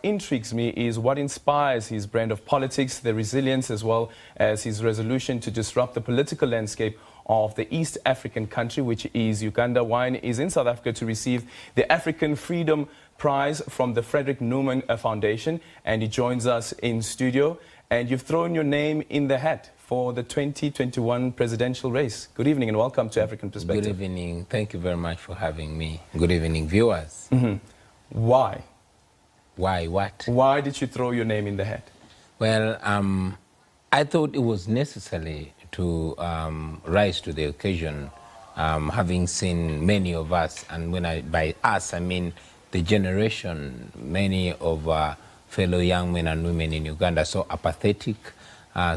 Intrigues me is what inspires his brand of politics, the resilience as well as his resolution to disrupt the political landscape of the East African country, which is Uganda. Wine is in South Africa to receive the African Freedom Prize from the Frederick Newman Foundation, and he joins us in studio. And you've thrown your name in the hat for the 2021 presidential race. Good evening and welcome to African Perspective. Good evening. Thank you very much for having me. Good evening, viewers. Why? Why what? Why did you throw your name in the hat? Well, I thought it was necessary to rise to the occasion, having seen many of us, and by us I mean the generation, many of fellow young men and women in Uganda, so apathetic,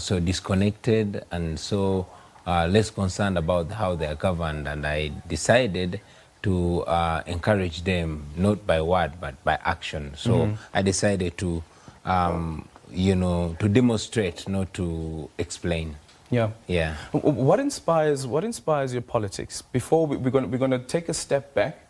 so disconnected, and so less concerned about how they are governed. And I decided to encourage them, not by word, but by action. So I decided to, to demonstrate, not to explain. Yeah. Yeah. What inspires your politics? Before we're going to take a step back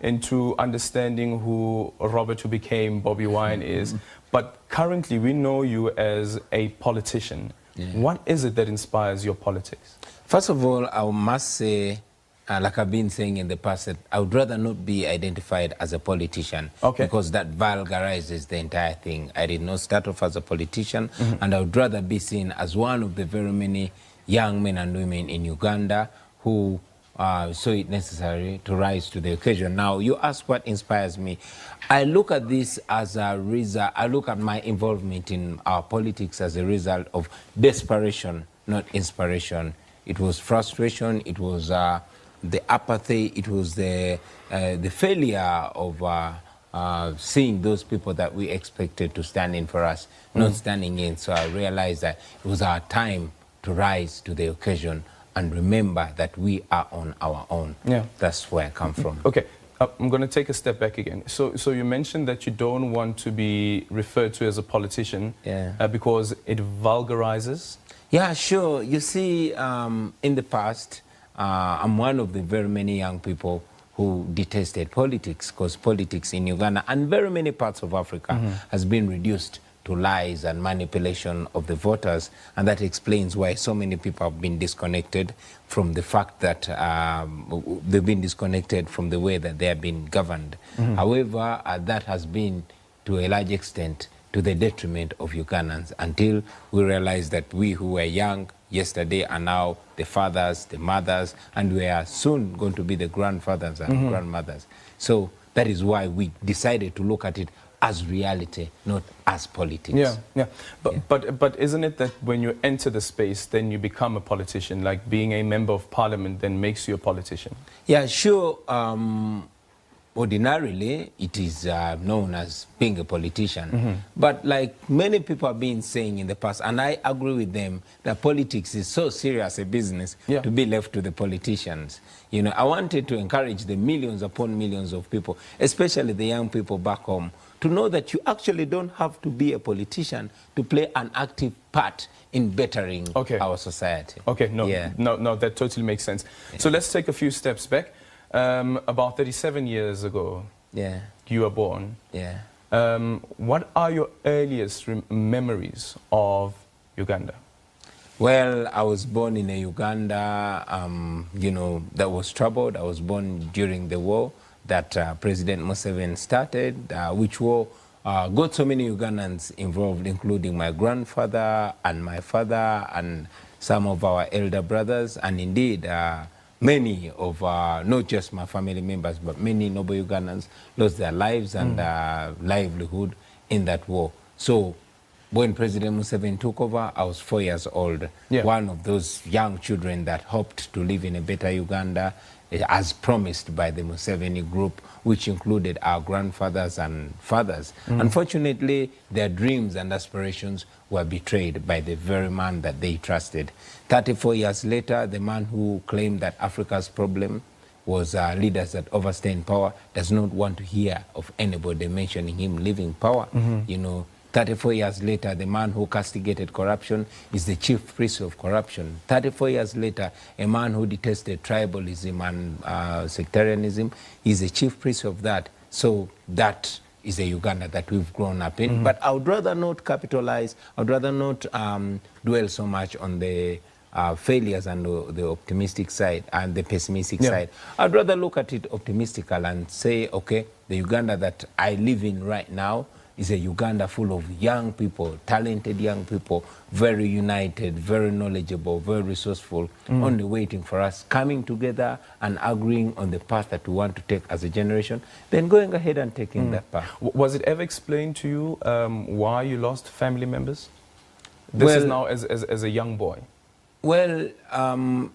into understanding who Robert, who became Bobi Wine, is. But currently, we know you as a politician. Yeah. What is it that inspires your politics? First of all, I must say, like I've been saying in the past, that I would rather not be identified as a politician, because that vulgarizes the entire thing. I did not start off as a politician, and I would rather be seen as one of the very many young men and women in Uganda who saw it necessary to rise to the occasion. Now, you ask what inspires me. I look at this as a result. I look at my involvement in our politics as a result of desperation, not inspiration. It was frustration. It was the apathy. It was the failure of seeing those people that we expected to stand in for us, not standing in. So I realized that it was our time to rise to the occasion and remember that we are on our own. Yeah. That's where I come from. Okay, I'm going to take a step back again. So you mentioned that you don't want to be referred to as a politician because it vulgarizes? Yeah, sure. You see, in the past, I'm one of the very many young people who detested politics, because politics in Uganda and very many parts of Africa has been reduced to lies and manipulation of the voters, and that explains why so many people have been disconnected from the fact that they've been disconnected from the way that they have been governed. However, that has been to a large extent to the detriment of Ugandans, until we realize that we who were young yesterday are now the fathers, the mothers, and we are soon going to be the grandfathers and grandmothers. So that is why we decided to look at it as reality, not as politics. Yeah. But isn't it that when you enter the space, then you become a politician? Like being a member of parliament then makes you a politician? Yeah, sure. Ordinarily, it is known as being a politician. But like many people have been saying in the past, and I agree with them, that politics is so serious a business to be left to the politicians. You know, I wanted to encourage the millions upon millions of people, especially the young people back home, to know that you actually don't have to be a politician to play an active part in bettering our society. Okay, no, that totally makes sense. So let's take a few steps back. About 37 years ago, you were born. What are your earliest memories of Uganda? Well, I was born in a Uganda, that was troubled. I was born during the war that President Museveni started, which war got so many Ugandans involved, including my grandfather and my father and some of our elder brothers, and indeed many of, not just my family members, but many noble Ugandans lost their lives and livelihood in that war. So when President Museveni took over, I was 4 years old, one of those young children that hoped to live in a better Uganda, as promised by the Museveni group, which included our grandfathers and fathers. Unfortunately, their dreams and aspirations were betrayed by the very man that they trusted. 34 years later, the man who claimed that Africa's problem was leaders that overstay in power does not want to hear of anybody mentioning him leaving power. 34 years later, the man who castigated corruption is the chief priest of corruption. 34 years later, a man who detested tribalism and sectarianism is the chief priest of that. So that is a Uganda that we've grown up in. But I would rather not capitalize, I would rather not dwell so much on the failures and the optimistic side and the pessimistic side. I'd rather look at it optimistically and say, okay, the Uganda that I live in right now is a Uganda full of young people, talented young people, very united, very knowledgeable, very resourceful, only waiting for us, coming together and agreeing on the path that we want to take as a generation, then going ahead and taking that path. Was it ever explained to you why you lost family members? This is now as a young boy. Well,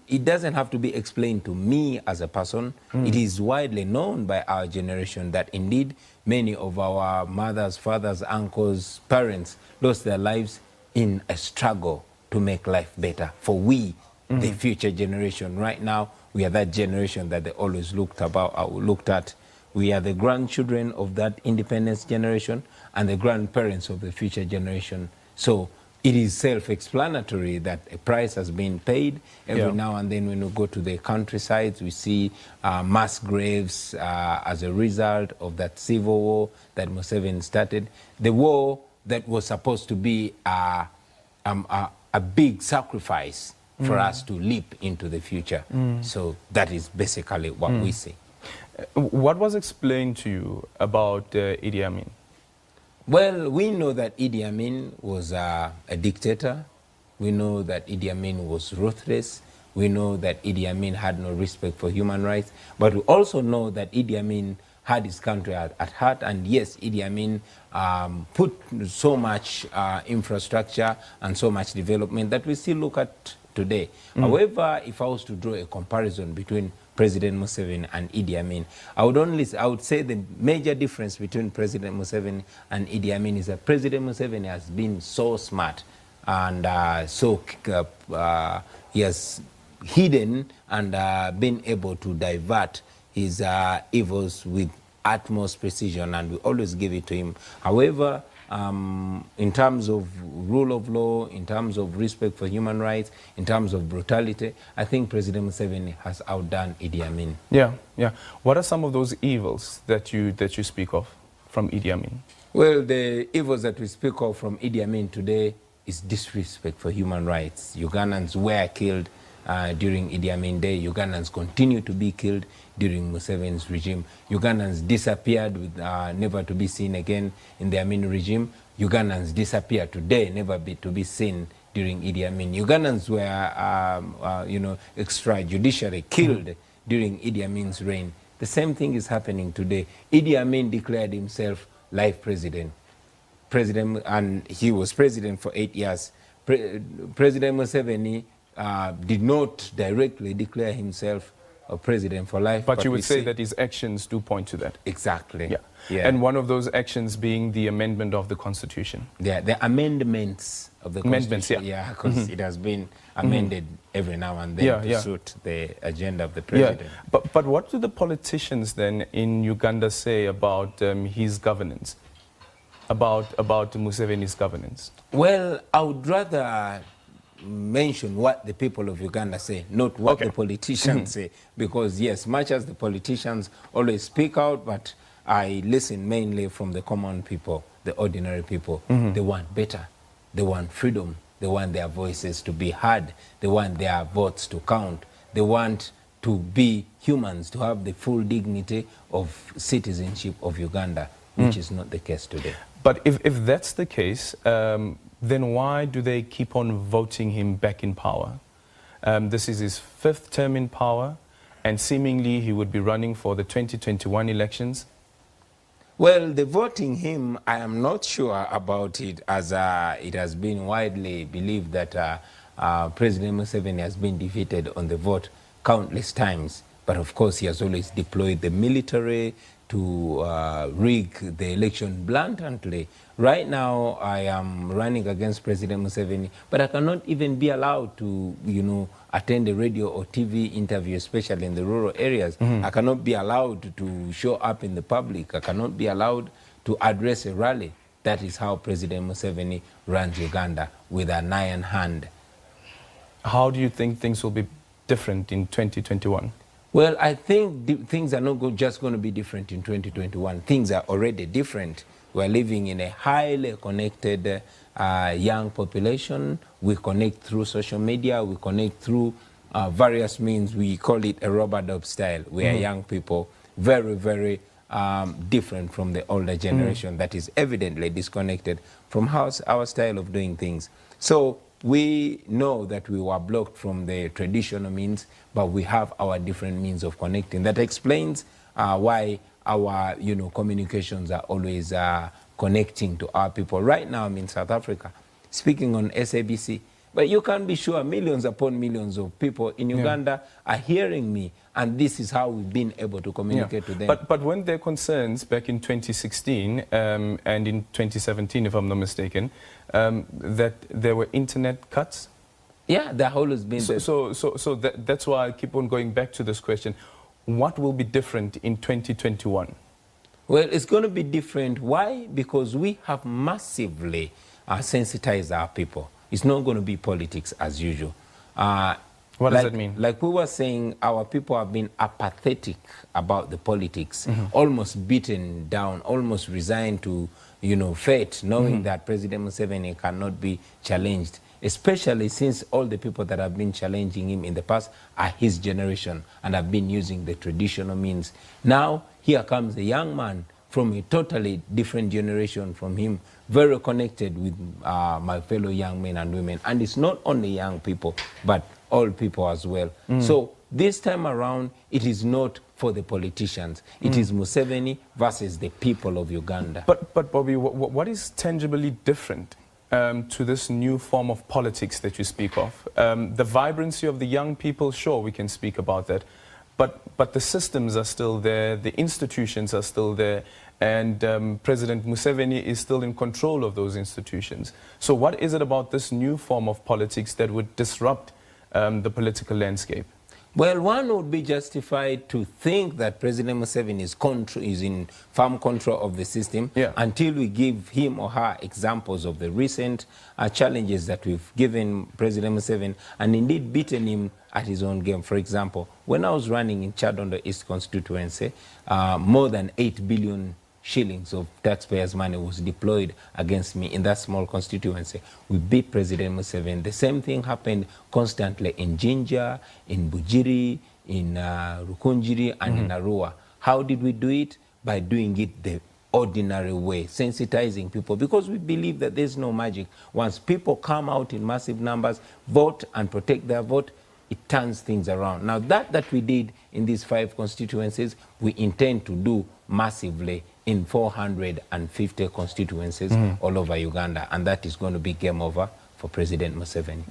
it doesn't have to be explained to me as a person. It is widely known by our generation that indeed many of our mothers, fathers, uncles, parents lost their lives in a struggle to make life better for we, the future generation. Right now, we are that generation that they always looked at. We are the grandchildren of that independence generation and the grandparents of the future generation. So it is self-explanatory that a price has been paid. Every now and then when we go to the countrysides, we see mass graves as a result of that civil war that Museveni started. The war that was supposed to be a big sacrifice for us to leap into the future. So that is basically what we see. What was explained to you about Idi Amin? Well, we know that Idi Amin was a dictator. We know that Idi Amin was ruthless. We know that Idi Amin had no respect for human rights. But we also know that Idi Amin had his country at heart. And yes, Idi Amin put so much infrastructure and so much development that we still look at today. However, if I was to draw a comparison between President Museveni and Idi Amin, I would say the major difference between President Museveni and Idi Amin is that President Museveni has been so smart and he has hidden and been able to divert his evils with utmost precision, and we always give it to him. However, in terms of rule of law, in terms of respect for human rights, in terms of brutality, I think President Museveni has outdone Idi Amin. Yeah. What are some of those evils that you speak of from Idi Amin? Well, the evils that we speak of from Idi Amin today is disrespect for human rights. Ugandans were killed during Idi Amin Day. Ugandans continue to be killed during Museveni's regime. Ugandans disappeared with never to be seen again in the Amin regime. Ugandans disappeared today, never to be seen during Idi Amin. Ugandans were, extrajudicially killed during Idi Amin's reign. The same thing is happening today. Idi Amin declared himself life president, and he was president for 8 years. President Museveni did not directly declare himself a president for life. But you would say that his actions do point to that. Exactly. Yeah. And one of those actions being the amendment of the Constitution. Yeah, the amendments of the Constitution. Yeah, because it has been amended every now and then to suit the agenda of the president. Yeah. But what do the politicians then in Uganda say about his governance, about Museveni's governance? Well, I would rather mention what the people of Uganda say, not what the politicians say, because yes, much as the politicians always speak out, but I listen mainly from the common people, the ordinary people. They want better, they want freedom, they want their voices to be heard, they want their votes to count, they want to be humans, to have the full dignity of citizenship of Uganda, which is not the case today. But if that's the case, then why do they keep on voting him back in power? This is his 5th term in power, and seemingly he would be running for the 2021 elections. Well, the voting him, I am not sure about it, as it has been widely believed that President Museveni has been defeated on the vote countless times. But of course, he has always deployed the military to rig the election blatantly. Right now, I am running against President Museveni, but I cannot even be allowed to, attend a radio or TV interview, especially in the rural areas. I cannot be allowed to show up in the public. I cannot be allowed to address a rally. That is how President Museveni runs Uganda, with an iron hand. How do you think things will be different in 2021? Well, I think things are not just going to be different in 2021. Things are already different. We're living in a highly connected young population. We connect through social media. We connect through various means. We call it a rubber dub style. We are young people, very, very different from the older generation that is evidently disconnected from our style of doing things. So we know that we were blocked from the traditional means, but we have our different means of connecting. That explains why our communications are always connecting to our people. Right now I'm in South Africa, speaking on SABC, but you can be sure millions upon millions of people in Uganda are hearing me, and this is how we've been able to communicate to them. But when there are concerns back in 2016 and in 2017, if I'm not mistaken, that there were internet cuts? Yeah, there always been. So that's why I keep on going back to this question. What will be different in 2021? Well, it's going to be different. Why? Because we have massively sensitized our people. It's not going to be politics as usual. What does that mean? Like we were saying, our people have been apathetic about the politics, almost beaten down, almost resigned to, fate, knowing that President Museveni cannot be challenged, especially since all the people that have been challenging him in the past are his generation and have been using the traditional means. Now, here comes a young man from a totally different generation from him, very connected with my fellow young men and women. And it's not only young people, but all people as well. So this time around, it is not for the politicians. It is Museveni versus the people of Uganda. But Bobi, what is tangibly different to this new form of politics that you speak of? The vibrancy of the young people, sure, we can speak about that. But the systems are still there, the institutions are still there, and President Museveni is still in control of those institutions. So what is it about this new form of politics that would disrupt the political landscape? Well, one would be justified to think that President Museveni is in firm control of the system until we give him or her examples of the recent challenges that we've given President Museveni and indeed beaten him at his own game. For example, when I was running in Chadondo East constituency, more than 8 billion shillings of taxpayers' money was deployed against me in that small constituency. We beat President Museveni. The same thing happened constantly in Jinja, in Bujiri, in Rukunjiri, and in Arua. How did we do it? By doing it the ordinary way, sensitizing people, because we believe that there's no magic. Once people come out in massive numbers, vote and protect their vote, it turns things around. Now that we did in these 5 constituencies, we intend to do massively in 450 constituencies all over Uganda, and that is going to be game over for President Museveni.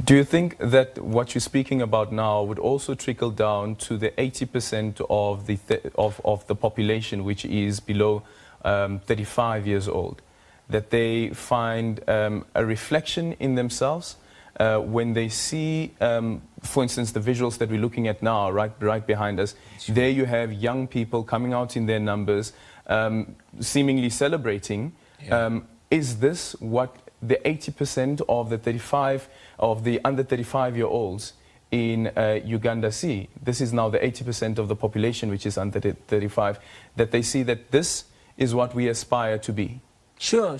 Do you think that what you're speaking about now would also trickle down to the 80% of the population which is below 35 years old, that they find a reflection in themselves when they see, for instance, the visuals that we're looking at now, right behind us? There you have young people coming out in their numbers, seemingly celebrating. Is this what the 80% of the under 35-year-olds in Uganda see? This is now the 80% of the population which is under 35, that they see that this is what we aspire to be. Sure.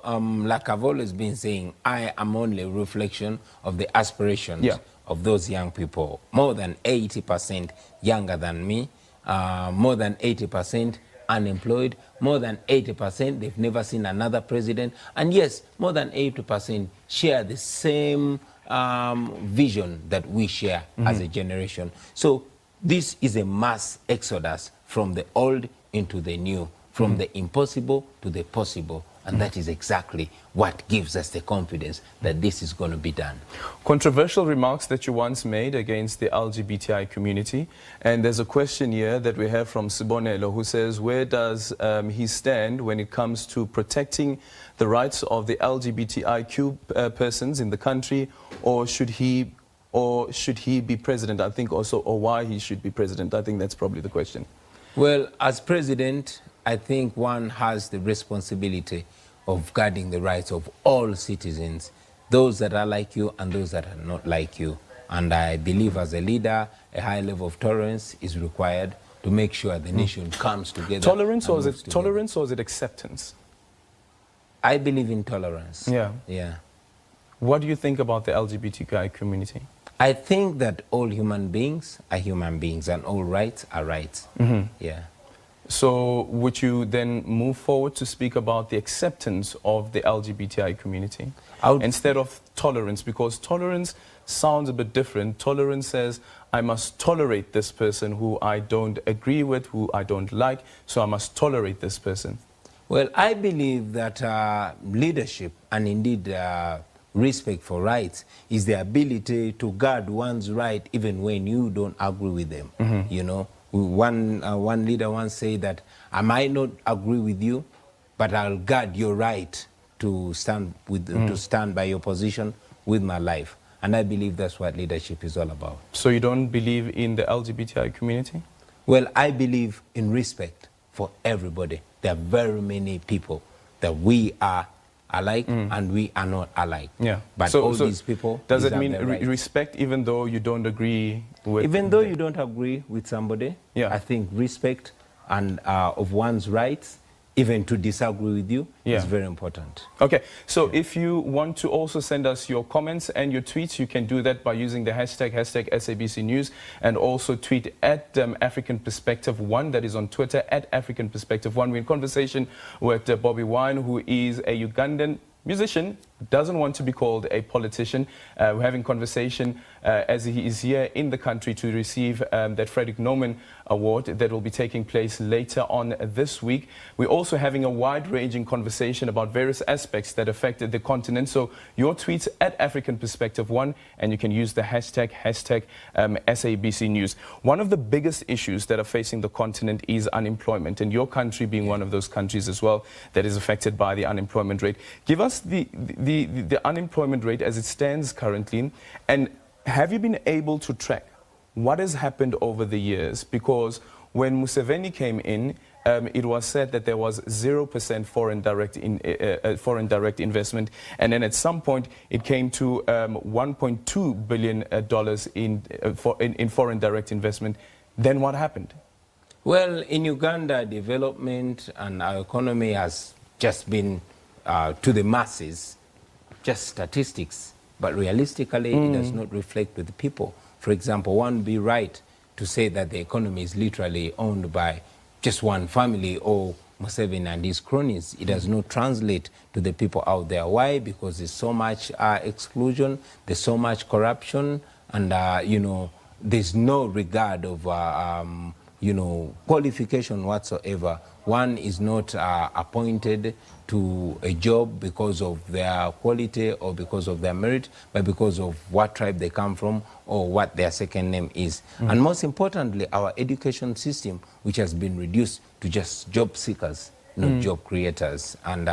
Like I've always been saying, I am only a reflection of the aspirations of those young people. More than 80% younger than me, more than 80% unemployed, more than 80% they've never seen another president, and yes, more than 80% share the same vision that we share as a generation. So this is a mass exodus from the old into the new, from the impossible to the possible. And that is exactly what gives us the confidence that this is going to be done. Controversial remarks that you once made against the LGBTI community. And there's a question here that we have from Sibonelo, who says, where does he stand when it comes to protecting the rights of the LGBTIQ persons in the country, or should he be president? I think also, or why he should be president. I think that's probably the question. Well, as president, I think one has the responsibility of guarding the rights of all citizens, those that are like you and those that are not like you. And I believe as a leader, a high level of tolerance is required to make sure the nation comes together. Tolerance, or is it tolerance, or is it acceptance? I believe in tolerance. Yeah. Yeah. What do you think about the LGBTQI community? I think that all human beings are human beings and all rights are rights. Yeah. So would you then move forward to speak about the acceptance of the LGBTI community instead of tolerance? Because tolerance sounds a bit different. Tolerance says, I must tolerate this person who I don't agree with, who I don't like, so I must tolerate this person. Well, I believe that leadership and indeed respect for rights is the ability to guard one's right even when you don't agree with them. You know, one leader once said that I might not agree with you, but I'll guard your right to stand to stand by your position with my life. And I believe that's what leadership is all about. So you don't believe in the LGBTI community? Well, I believe in respect for everybody. There are very many people that we are alike and we are not alike. Yeah. But so these people does it mean right. respect even though you don't agree with... Even though you don't agree with somebody, yeah. I think respect and of one's rights, even to disagree with you, is very important. Okay, so if you want to also send us your comments and your tweets, you can do that by using the hashtag SABC News, and also tweet at African Perspective 1, that is on Twitter, at African Perspective 1. We're in conversation with Bobi Wine, who is a Ugandan musician, doesn't want to be called a politician. We're having conversation as he is here in the country to receive that Frederick Norman Award that will be taking place later on this week. We're also having a wide-ranging conversation about various aspects that affected the continent. So your tweets at African Perspective 1, and you can use the hashtag SABC News. One of the biggest issues that are facing the continent is unemployment, and your country being one of those countries as well that is affected by the unemployment rate. Give us the unemployment rate as it stands currently, and have you been able to track what has happened over the years? Because when Museveni came in, it was said that there was 0% foreign direct investment, and then at some point it came to $1.2 billion in foreign direct investment. Then what happened? Well, in Uganda, development and our economy has just been to the masses, just statistics, but realistically it does not reflect with the people. For example, one would be right to say that the economy is literally owned by just one family or Museveni and his cronies. It does not translate to the people out there. Why? Because there's so much exclusion, there's so much corruption, and you know, there's no regard of you know, qualification whatsoever. One is not appointed to a job because of their quality or because of their merit, but because of what tribe they come from or what their second name is. And most importantly, our education system, which has been reduced to just job seekers, not job creators. And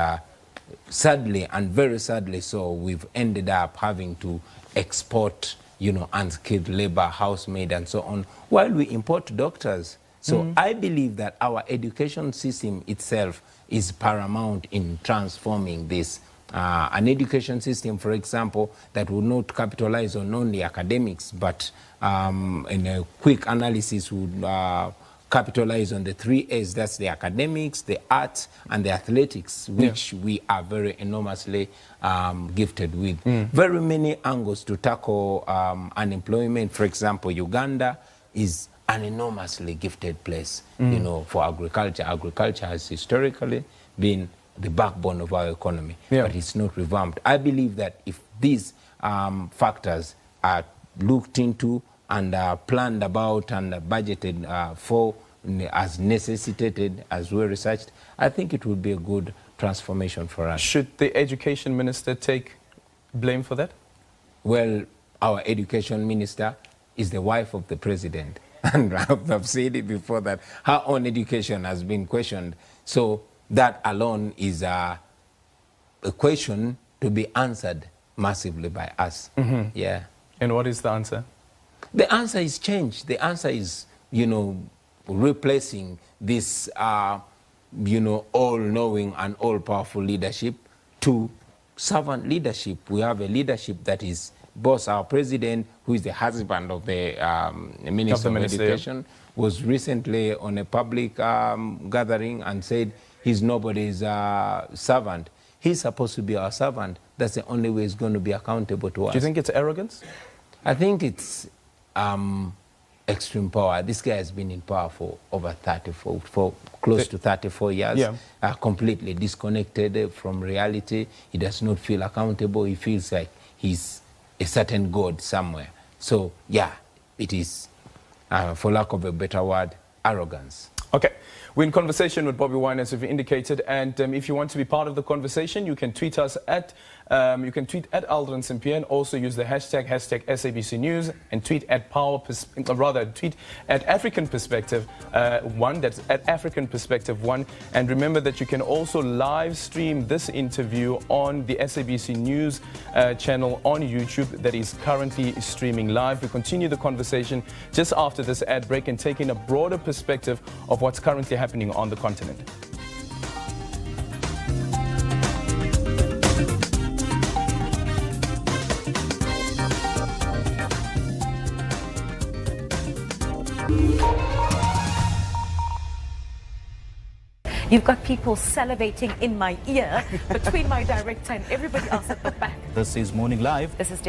sadly, and very sadly so, we've ended up having to export, you know, unskilled labor, housemaid, and so on, while we import doctors. So I believe that our education system itself is paramount in transforming this. An education system, for example, that would not capitalize on only academics, but in a quick analysis would capitalize on the 3 A's. That's the academics, the arts, and the athletics, which we are very enormously gifted with. Very many angles to tackle unemployment. For example, Uganda is an enormously gifted place, you know, for agriculture. Agriculture has historically been the backbone of our economy, but it's not revamped. I believe that if these factors are looked into and planned about and budgeted for as necessitated, as we researched, I think it would be a good transformation for us. Should the education minister take blame for that? Well, our education minister is the wife of the president. And I've said it before that her own education has been questioned. So that alone is a question to be answered massively by us. Yeah. And what is the answer? The answer is change. The answer is, you know, replacing this, you know, all-knowing and all-powerful leadership to servant leadership. We have a leadership that is boss, our president, who is the husband of the Minister of Education, was recently on a public gathering and said he's nobody's servant. He's supposed to be our servant. That's the only way he's going to be accountable to us. Do you think it's arrogance? I think it's extreme power. This guy has been in power for over close to 34 years, completely disconnected from reality. He does not feel accountable. He feels like he's a certain god somewhere. So, yeah, it is, for lack of a better word, arrogance. Okay. We're in conversation with Bobi Wine, as we've indicated, and if you want to be part of the conversation, you can tweet us at Aldrin Simpian. Also use the hashtag SABC News, and tweet at tweet at African Perspective One. That's at African Perspective One. And remember that you can also live stream this interview on the SABC News channel on YouTube that is currently streaming live. We continue the conversation just after this ad break and take in a broader perspective of what's currently happening on the continent. You've got people salivating in my ear between my director and everybody else at the back. This is Morning Live. This is